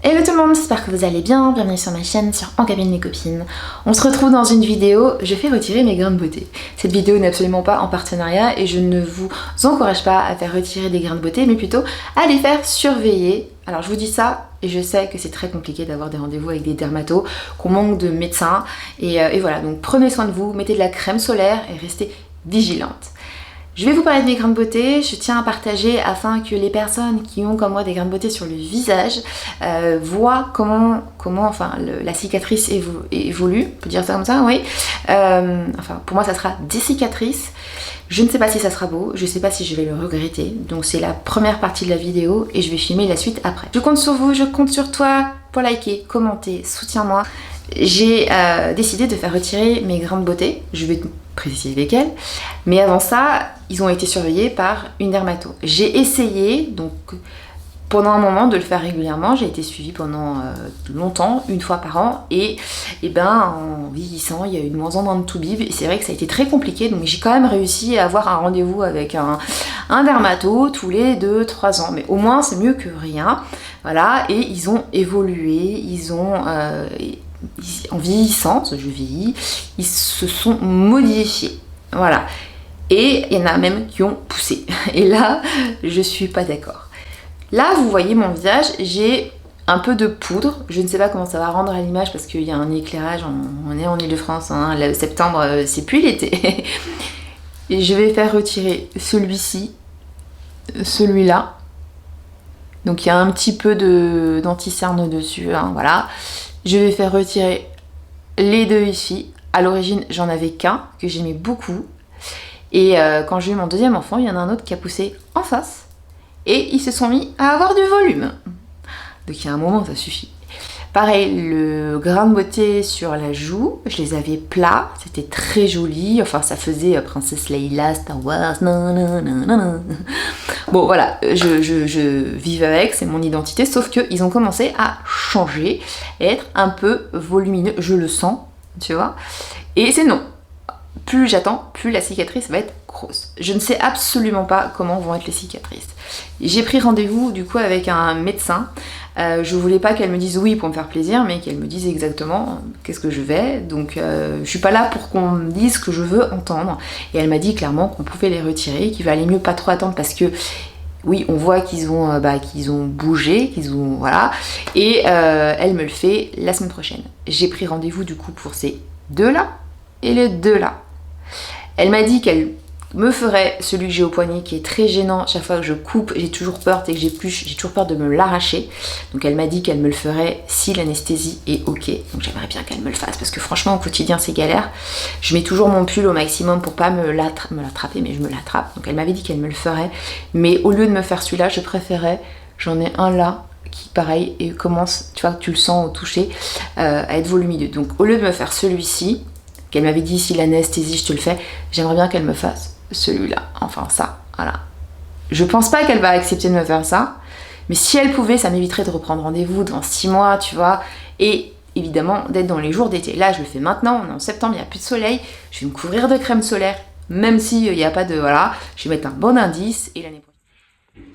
Hello tout le monde, j'espère que vous allez bien, bienvenue sur ma chaîne, sur En Cabine mes copines. On se retrouve dans une vidéo, je fais retirer mes grains de beauté. Cette vidéo n'est absolument pas en partenariat et je ne vous encourage pas à faire retirer des grains de beauté, mais plutôt à les faire surveiller. Alors je vous dis ça, et je sais que c'est très compliqué d'avoir des rendez-vous avec des dermatos, qu'on manque de médecins, et voilà, donc prenez soin de vous, mettez de la crème solaire et restez vigilante. Je vais vous parler de mes grains de beauté, je tiens à partager afin que les personnes qui ont comme moi des grains de beauté sur le visage voient comment la cicatrice évolue, on peut dire ça comme ça, oui. Enfin pour moi ça sera des cicatrices, je ne sais pas si ça sera beau, je ne sais pas si je vais le regretter, donc c'est la première partie de la vidéo et je vais filmer la suite après. Je compte sur vous, je compte sur toi pour liker, commenter, soutiens-moi. J'ai décidé de faire retirer mes grains de beauté, je vais préciser lesquels, mais avant ça, ils ont été surveillés par une dermato. J'ai essayé, donc pendant un moment, de le faire régulièrement, j'ai été suivie pendant longtemps, une fois par an, et ben en vieillissant, il y a eu de moins en moins de toubib, et c'est vrai que ça a été très compliqué, donc j'ai quand même réussi à avoir un rendez-vous avec un dermato tous les 2-3 ans, mais au moins c'est mieux que rien, voilà, et ils ont évolué, ils ont... en vieillissant, je vieillis, ils se sont modifiés, voilà, et il y en a même qui ont poussé, et là je suis pas d'accord. Là vous voyez mon visage, j'ai un peu de poudre, je ne sais pas comment ça va rendre à l'image parce qu'il y a un éclairage, on est en Ile-de-France, hein, le septembre c'est plus l'été. Et je vais faire retirer celui-ci, celui-là, donc il y a un petit peu d'anti-cerne dessus, hein, voilà. Je vais faire retirer les deux ici. À l'origine, j'en avais qu'un, que j'aimais beaucoup. Et quand j'ai eu mon deuxième enfant, il y en a un autre qui a poussé en face. Et ils se sont mis à avoir du volume. Donc il y a un moment, ça suffit. Pareil, le grain de beauté sur la joue, je les avais plats, c'était très joli. Enfin, ça faisait Princesse Leia, Star Wars, nanana. Bon, voilà, je vivais avec, c'est mon identité, sauf qu'ils ont commencé à changer et être un peu volumineux. Je le sens, tu vois. Et c'est non. Plus j'attends, plus la cicatrice va être grosse. Je ne sais absolument pas comment vont être les cicatrices. J'ai pris rendez-vous du coup avec un médecin. Je voulais pas qu'elle me dise oui pour me faire plaisir, mais qu'elle me dise exactement qu'est-ce que je vais. Donc je suis pas là pour qu'on me dise ce que je veux entendre. Et elle m'a dit clairement qu'on pouvait les retirer, qu'il valait mieux pas trop attendre parce que oui, on voit qu'ils ont bougé, qu'ils ont voilà. Et elle me le fait la semaine prochaine. J'ai pris rendez-vous du coup pour ces deux là et les deux là. Elle m'a dit qu'elle me ferait celui que j'ai au poignet qui est très gênant. Chaque fois que je coupe, j'ai toujours peur, dès que j'épluche, j'ai toujours peur de me l'arracher. Donc elle m'a dit qu'elle me le ferait si l'anesthésie est ok. Donc j'aimerais bien qu'elle me le fasse parce que franchement au quotidien c'est galère. Je mets toujours mon pull au maximum pour pas me l'attraper, mais je me l'attrape. Donc elle m'avait dit qu'elle me le ferait. Mais au lieu de me faire celui-là, je préférais, j'en ai un là qui pareil et commence, tu vois, tu le sens au toucher, à être volumineux. Donc au lieu de me faire celui-ci, qu'elle m'avait dit si l'anesthésie je te le fais, j'aimerais bien qu'elle me fasse celui-là, enfin ça, voilà. Je pense pas qu'elle va accepter de me faire ça, mais si elle pouvait, ça m'éviterait de reprendre rendez-vous dans 6 mois, tu vois, et évidemment d'être dans les jours d'été. Là je le fais maintenant, on est en septembre, il n'y a plus de soleil, je vais me couvrir de crème solaire, même s'il n'y a pas de, voilà, je vais mettre un bon indice, et l'année prochaine.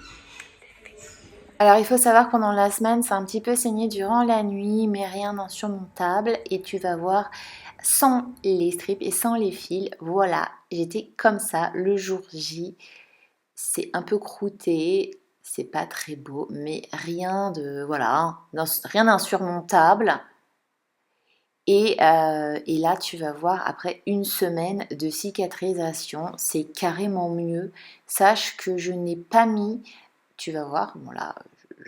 Alors il faut savoir que pendant la semaine, c'est un petit peu saigné durant la nuit, mais rien d'insurmontable, et tu vas voir, sans les strips et sans les fils, voilà, j'étais comme ça le jour J. C'est un peu croûté, c'est pas très beau, mais rien de, voilà, rien d'insurmontable. Et là, tu vas voir, après une semaine de cicatrisation, c'est carrément mieux. Sache que je n'ai pas mis, tu vas voir, bon là,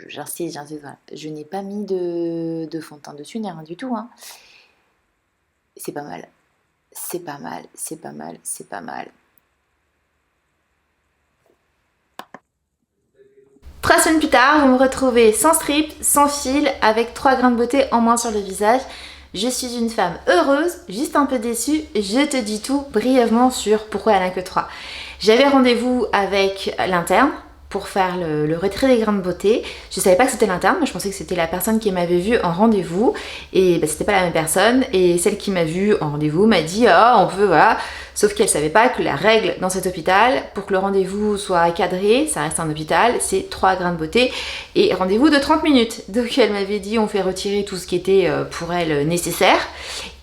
j'insiste, voilà, je n'ai pas mis de fond de teint dessus, ni rien du tout, hein. C'est pas mal, c'est pas mal, c'est pas mal, c'est pas mal. 3 semaines plus tard, vous me retrouvez sans strip, sans fil, avec 3 grains de beauté en moins sur le visage. Je suis une femme heureuse, juste un peu déçue. Je te dis tout brièvement sur pourquoi elle n'a que 3. J'avais rendez-vous avec l'interne pour faire le retrait des grains de beauté. Je savais pas que c'était l'interne, mais je pensais que c'était la personne qui m'avait vue en rendez-vous. Et bah, c'était pas la même personne. Et celle qui m'a vue en rendez-vous m'a dit « Oh, on peut voilà, Sauf qu'elle savait pas que la règle dans cet hôpital, pour que le rendez-vous soit cadré, ça reste un hôpital, c'est 3 grains de beauté et rendez-vous de 30 minutes. Donc elle m'avait dit on fait retirer tout ce qui était pour elle nécessaire.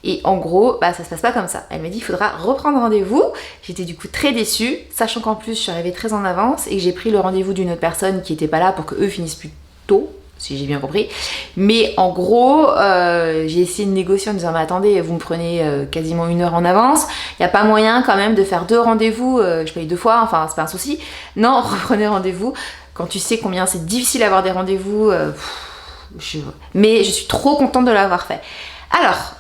Et en gros, bah, ça se passe pas comme ça. Elle m'a dit il faudra reprendre rendez-vous. J'étais du coup très déçue, sachant qu'en plus je suis arrivée très en avance et que j'ai pris le rendez-vous d'une autre personne qui était pas là pour que eux finissent plus tôt, si j'ai bien compris. Mais en gros, j'ai essayé de négocier en disant mais attendez, vous me prenez quasiment 1 heure en avance. Il n'y a pas moyen quand même de faire 2 rendez-vous, je paye 2 fois, enfin c'est pas un souci. Non, reprenez rendez-vous. Quand tu sais combien c'est difficile d'avoir des rendez-vous, mais je suis trop contente de l'avoir fait. Alors,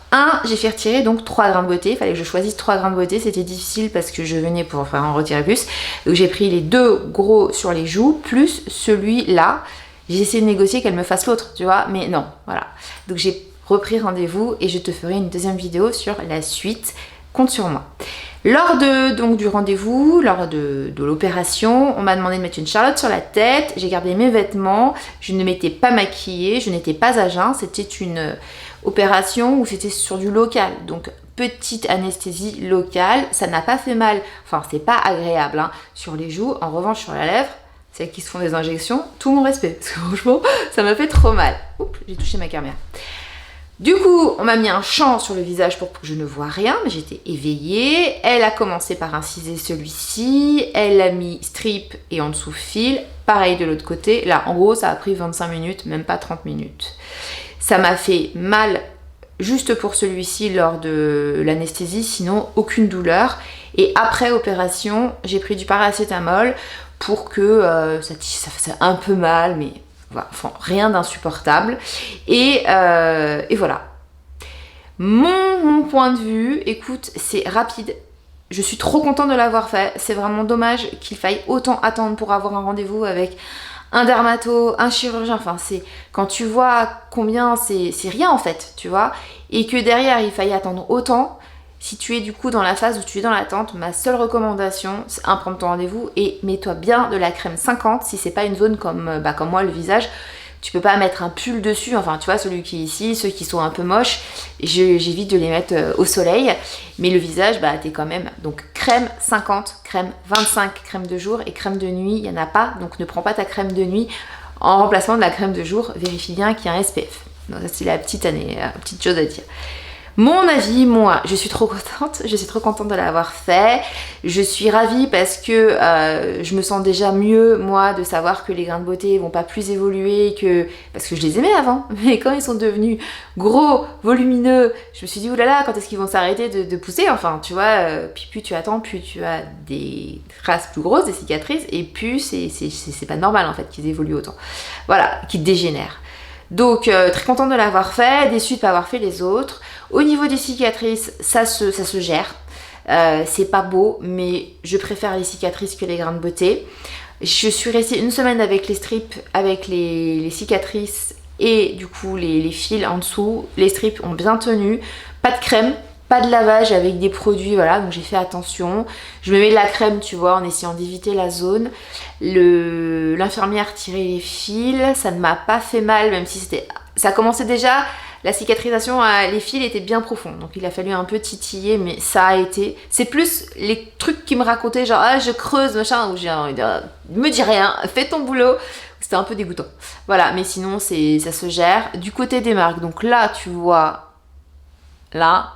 j'ai fait retirer donc 3 grains de beauté. Il fallait que je choisisse 3 grains de beauté. C'était difficile parce que je venais pour en retirer plus. Donc j'ai pris les 2 gros sur les joues, plus celui-là. J'ai essayé de négocier qu'elle me fasse l'autre, tu vois, mais non, voilà. Donc j'ai repris rendez-vous et je te ferai une deuxième vidéo sur la suite. Compte sur moi. Lors du rendez-vous, lors de l'opération, on m'a demandé de mettre une charlotte sur la tête. J'ai gardé mes vêtements. Je ne m'étais pas maquillée. Je n'étais pas à jeun. C'était une opération où c'était sur du local. Donc, petite anesthésie locale. Ça n'a pas fait mal. Enfin, c'est pas agréable hein, sur les joues. En revanche, sur la lèvre, celles qui se font des injections, tout mon respect. Parce que franchement, ça m'a fait trop mal. Oups, j'ai touché ma caméra. Du coup, on m'a mis un champ sur le visage pour que je ne vois rien, mais j'étais éveillée. Elle a commencé par inciser celui-ci, elle a mis strip et en dessous fil. Pareil de l'autre côté. Là, en gros, ça a pris 25 minutes, même pas 30 minutes. Ça m'a fait mal juste pour celui-ci lors de l'anesthésie, sinon aucune douleur. Et après opération, j'ai pris du paracétamol pour que ça fasse un peu mal, mais... Enfin, rien d'insupportable. Et voilà. Mon point de vue, écoute, c'est rapide. Je suis trop contente de l'avoir fait. C'est vraiment dommage qu'il faille autant attendre pour avoir un rendez-vous avec un dermato, un chirurgien. Enfin, c'est quand tu vois combien c'est rien en fait, tu vois. Et que derrière, il faille attendre autant. Si tu es du coup dans la phase où tu es dans l'attente, ma seule recommandation, c'est prendre ton rendez-vous et mets-toi bien de la crème 50 si c'est pas une zone comme moi, le visage. Tu peux pas mettre un pull dessus, enfin tu vois celui qui est ici, ceux qui sont un peu moches, j'évite de les mettre au soleil. Mais le visage, t'es quand même, donc crème 50, crème 25, crème de jour et crème de nuit, il n'y en a pas. Donc ne prends pas ta crème de nuit en remplacement de la crème de jour, vérifie bien qu'il y a un SPF. Donc ça c'est la petite chose à dire. Mon avis, moi, je suis trop contente de l'avoir fait. Je suis ravie parce que je me sens déjà mieux, moi, de savoir que les grains de beauté vont pas plus évoluer parce que je les aimais avant. Mais quand ils sont devenus gros, volumineux, je me suis dit, oulala, quand est-ce qu'ils vont s'arrêter de pousser? Enfin, tu vois, puis plus tu attends, plus tu as des traces plus grosses, des cicatrices, et plus c'est pas normal, en fait, qu'ils évoluent autant. Voilà, qu'ils dégénèrent. Donc, très contente de l'avoir fait, déçue de ne pas avoir fait les autres. Au niveau des cicatrices, ça se gère. C'est pas beau, mais je préfère les cicatrices que les grains de beauté. Je suis restée 1 semaine avec les strips, avec les cicatrices et du coup les fils en dessous. Les strips ont bien tenu. Pas de crème, pas de lavage avec des produits, voilà, donc j'ai fait attention. Je me mets de la crème, tu vois, en essayant d'éviter la zone. L'infirmière tirait les fils, ça ne m'a pas fait mal, même si ça commençait déjà... La cicatrisation, les fils étaient bien profonds, donc il a fallu un peu titiller, mais ça a été... C'est plus les trucs qui me racontaient, genre je creuse, machin, où j'ai envie de me dis rien, fais ton boulot. C'était un peu dégoûtant. Voilà, mais sinon ça se gère. Du côté des marques, donc là tu vois, là,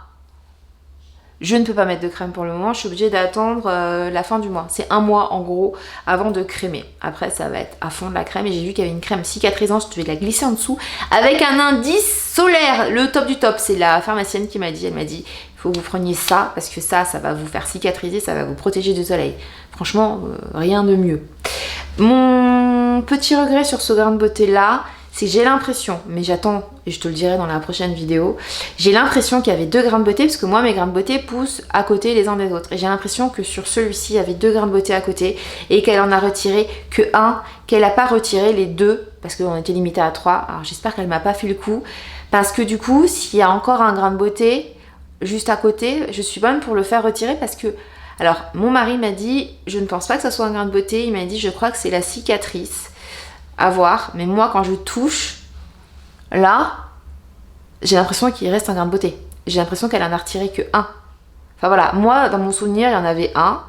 je ne peux pas mettre de crème pour le moment, je suis obligée d'attendre la fin du mois. C'est 1 mois en gros avant de crémer. Après ça va être à fond de la crème et j'ai vu qu'il y avait une crème cicatrisante, je vais la glisser en dessous avec un indice solaire. Le top du top, c'est la pharmacienne qui m'a dit, elle m'a dit il faut que vous preniez ça parce que ça va vous faire cicatriser, ça va vous protéger du soleil. Franchement, rien de mieux. Mon petit regret sur ce grain de beauté là, c'est que j'ai l'impression, mais j'attends et je te le dirai dans la prochaine vidéo, j'ai l'impression qu'il y avait 2 grains de beauté parce que moi mes grains de beauté poussent à côté les uns des autres et j'ai l'impression que sur celui-ci il y avait 2 grains de beauté à côté et qu'elle en a retiré que 1, qu'elle n'a pas retiré les 2 parce qu'on était limité à 3. Alors j'espère qu'elle m'a pas fait le coup parce que du coup s'il y a encore un grain de beauté juste à côté, je suis bonne pour le faire retirer parce que... Alors mon mari m'a dit, je ne pense pas que ça soit un grain de beauté, il m'a dit je crois que c'est la cicatrice. À voir, mais moi quand je touche, là, j'ai l'impression qu'il reste un grain de beauté. J'ai l'impression qu'elle en a retiré que 1. Enfin voilà, moi dans mon souvenir il y en avait un,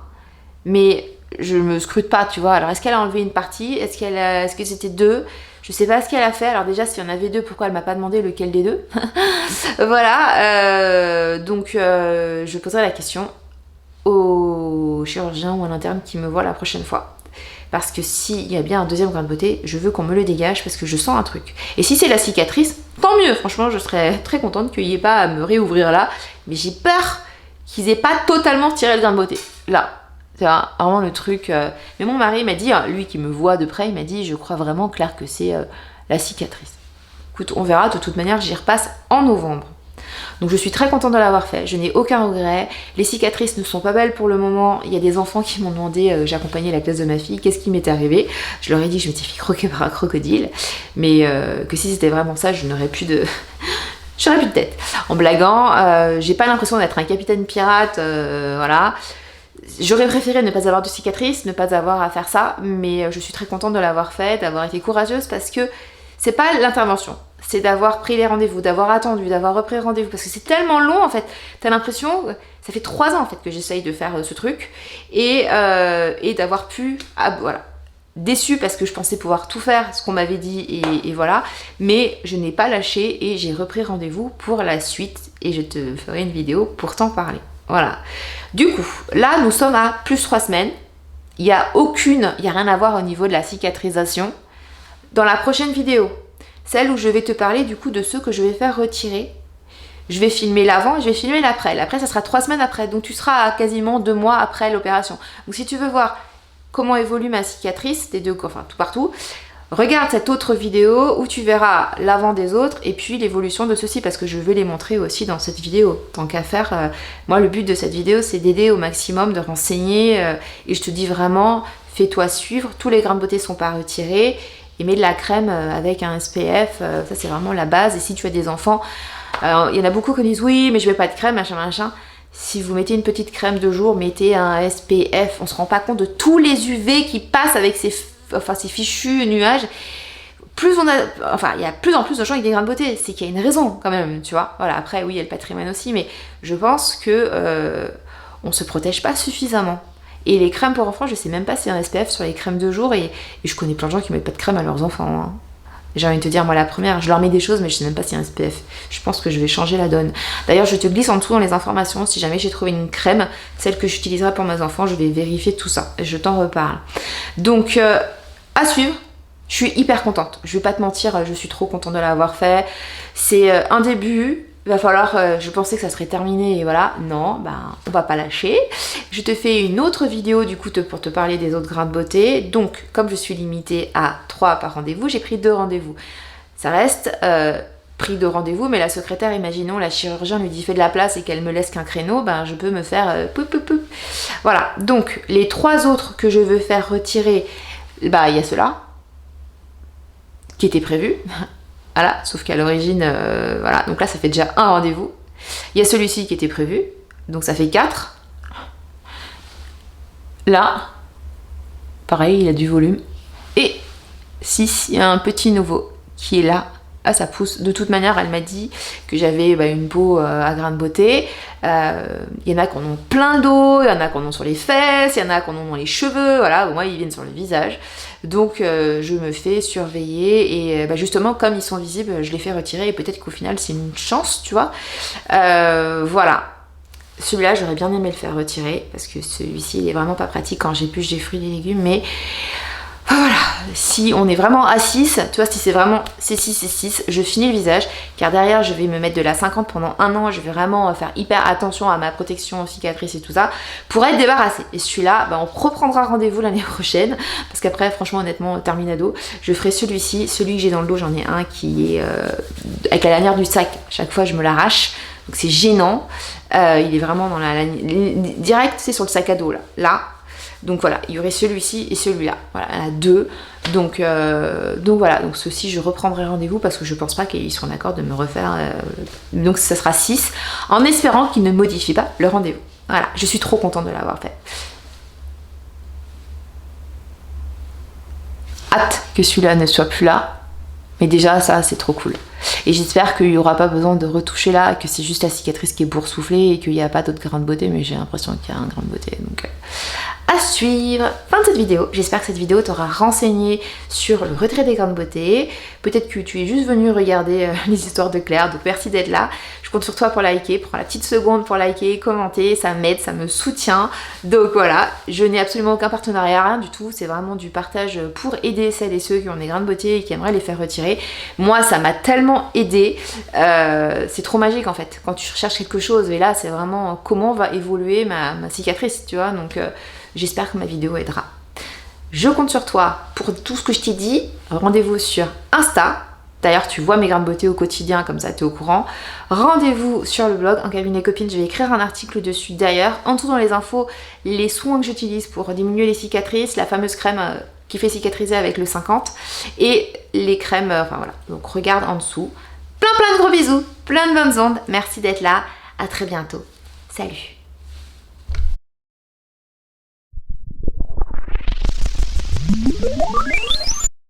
mais je me scrute pas, tu vois. Alors est-ce qu'elle a enlevé une partie? Est-ce que c'était deux? Je sais pas ce qu'elle a fait. Alors déjà, s'il y en avait deux, pourquoi elle m'a pas demandé lequel des deux? Voilà, donc je poserai la question au chirurgien ou à l'interne qui me voit la prochaine fois. Parce que s'il y a bien un deuxième grain de beauté, je veux qu'on me le dégage parce que je sens un truc. Et si c'est la cicatrice, tant mieux. Franchement, je serais très contente qu'il n'y ait pas à me réouvrir là. Mais j'ai peur qu'ils aient pas totalement retiré le grain de beauté. Là, c'est vraiment le truc. Mais mon mari m'a dit, lui qui me voit de près, il m'a dit, je crois vraiment, Claire, que c'est la cicatrice. Écoute, on verra. De toute manière, j'y repasse en novembre. Donc je suis très contente de l'avoir fait, je n'ai aucun regret. Les cicatrices ne sont pas belles pour le moment. Il y a des enfants qui m'ont demandé, j'accompagnais la classe de ma fille, qu'est-ce qui m'était arrivé. Je leur ai dit que je m'étais fait croquer par un crocodile, mais que si c'était vraiment ça, je n'aurais plus de... J'aurais plus de tête. En blaguant, j'ai pas l'impression d'être un capitaine pirate, voilà. J'aurais préféré ne pas avoir de cicatrices, ne pas avoir à faire ça, mais je suis très contente de l'avoir fait, d'avoir été courageuse parce que c'est pas l'intervention. C'est d'avoir pris les rendez-vous, d'avoir attendu, d'avoir repris rendez-vous, parce que c'est tellement long en fait. T'as l'impression, ça fait 3 ans en fait que j'essaye de faire ce truc, et d'avoir pu, voilà, déçue parce que je pensais pouvoir tout faire, ce qu'on m'avait dit, et voilà, mais je n'ai pas lâché et j'ai repris rendez-vous pour la suite, et je te ferai une vidéo pour t'en parler. Voilà. Du coup, là nous sommes à plus 3 semaines, il n'y a rien à voir au niveau de la cicatrisation. Dans la prochaine vidéo, celle où je vais te parler du coup de ceux que je vais faire retirer, je vais filmer l'avant et je vais filmer l'après. L'après, ça sera 3 semaines après, donc tu seras à quasiment 2 mois après l'opération. Donc si tu veux voir comment évolue ma cicatrice, des deux, enfin tout partout, regarde cette autre vidéo où tu verras l'avant des autres et puis l'évolution de ceux-ci, parce que je vais les montrer aussi dans cette vidéo. Tant qu'à faire, moi le but de cette vidéo c'est d'aider au maximum, de renseigner, et je te dis vraiment, fais-toi suivre, tous les grains de beauté sont pas retirés. Et mets de la crème avec un SPF, ça c'est vraiment la base. Et si tu as des enfants, il y en a beaucoup qui disent oui mais je mets pas de crème, machin. Si vous mettez une petite crème de jour, mettez un SPF, on se rend pas compte de tous les UV qui passent avec ces fichus nuages. Il y a plus en plus de gens avec des grains de beauté, c'est qu'il y a une raison quand même, tu vois. Voilà, après oui il y a le patrimoine aussi, mais je pense que on se protège pas suffisamment. Et les crèmes pour enfants, je sais même pas s'il y a un SPF sur les crèmes de jour, et je connais plein de gens qui mettent pas de crème à leurs enfants. Hein. J'ai envie de te dire, moi la première, je leur mets des choses, mais je sais même pas s'il y a un SPF. Je pense que je vais changer la donne. D'ailleurs, je te glisse en dessous dans les informations, si jamais j'ai trouvé une crème, celle que j'utiliserai pour mes enfants, je vais vérifier tout ça, et je t'en reparle. Donc, à suivre. Je suis hyper contente, je vais pas te mentir, je suis trop contente de l'avoir fait. C'est un début. Il va falloir, je pensais que ça serait terminé et voilà, non, on va pas lâcher. Je te fais une autre vidéo du coup pour te parler des autres grains de beauté. Donc comme je suis limitée à 3 par rendez-vous, j'ai pris 2 rendez-vous. Ça reste pris 2 rendez-vous, mais la secrétaire, imaginons, la chirurgien lui dit fais de la place et qu'elle me laisse qu'un créneau, je peux me faire Voilà, donc les 3 autres que je veux faire retirer, il y a ceux-là qui étaient prévus. Voilà, sauf qu'à l'origine, voilà, donc là ça fait déjà un rendez-vous. Il y a celui-ci qui était prévu, donc ça fait 4. Là, pareil, il a du volume. Et 6, il y a un petit nouveau qui est là. Ah, ça pousse. De toute manière, elle m'a dit que j'avais une peau à grains de beauté. Il y en a qui en ont plein d'eau, il y en a qui en ont sur les fesses, il y en a qui en ont dans les cheveux. Voilà, moi, ils viennent sur le visage. Donc, je me fais surveiller. Et justement, comme ils sont visibles, je les fais retirer. Et peut-être qu'au final, c'est une chance, tu vois. Voilà. Celui-là, j'aurais bien aimé le faire retirer. Parce que celui-ci, il est vraiment pas pratique quand j'épluche des fruits et des légumes. Mais... voilà, si on est vraiment à 6, tu vois, si c'est vraiment c'est 6, je finis le visage, car derrière je vais me mettre de la 50 pendant 1 an, je vais vraiment faire hyper attention à ma protection aux cicatrices et tout ça, pour être débarrassée. Et celui-là, on reprendra rendez-vous l'année prochaine, parce qu'après, franchement, honnêtement, terminado, je ferai celui-ci, celui que j'ai dans le dos, j'en ai un qui est avec la lanière du sac, chaque fois je me l'arrache, donc c'est gênant, il est vraiment dans la lanière, direct, c'est sur le sac à dos là. Donc voilà, il y aurait celui-ci et celui-là. Voilà, il y en a 2. Donc voilà, donc ceux-ci, je reprendrai rendez-vous parce que je pense pas qu'ils seront d'accord de me refaire. Donc ça sera 6, en espérant qu'ils ne modifient pas le rendez-vous. Voilà, je suis trop contente de l'avoir fait. Hâte que celui-là ne soit plus là. Mais déjà, ça, c'est trop cool. Et j'espère qu'il n'y aura pas besoin de retoucher là, que c'est juste la cicatrice qui est boursouflée et qu'il n'y a pas d'autres grains de beauté, mais j'ai l'impression qu'il y a un grain de beauté. Donc à suivre. Fin de cette vidéo. J'espère que cette vidéo t'aura renseigné sur le retrait des grains de beauté. Peut-être que tu es juste venu regarder les histoires de Claire, donc merci d'être là. Je compte sur toi pour liker, prends la petite seconde pour liker, commenter, ça m'aide, ça me soutient. Donc voilà, je n'ai absolument aucun partenariat, rien du tout, c'est vraiment du partage pour aider celles et ceux qui ont des grains de beauté et qui aimeraient les faire retirer. Moi ça m'a tellement aidé, c'est trop magique en fait, quand tu recherches quelque chose, et là c'est vraiment comment va évoluer ma cicatrice, tu vois, donc j'espère que ma vidéo aidera. Je compte sur toi pour tout ce que je t'ai dit, rendez-vous sur Insta. D'ailleurs, tu vois mes grains de beauté au quotidien, comme ça tu es au courant. Rendez-vous sur le blog En Cabinet Copine, je vais écrire un article dessus d'ailleurs. En dessous dans les infos, les soins que j'utilise pour diminuer les cicatrices, la fameuse crème qui fait cicatriser avec le 50 et les crèmes, enfin voilà. Donc regarde en dessous. Plein de gros bisous, plein de bonnes ondes. Merci d'être là, à très bientôt. Salut.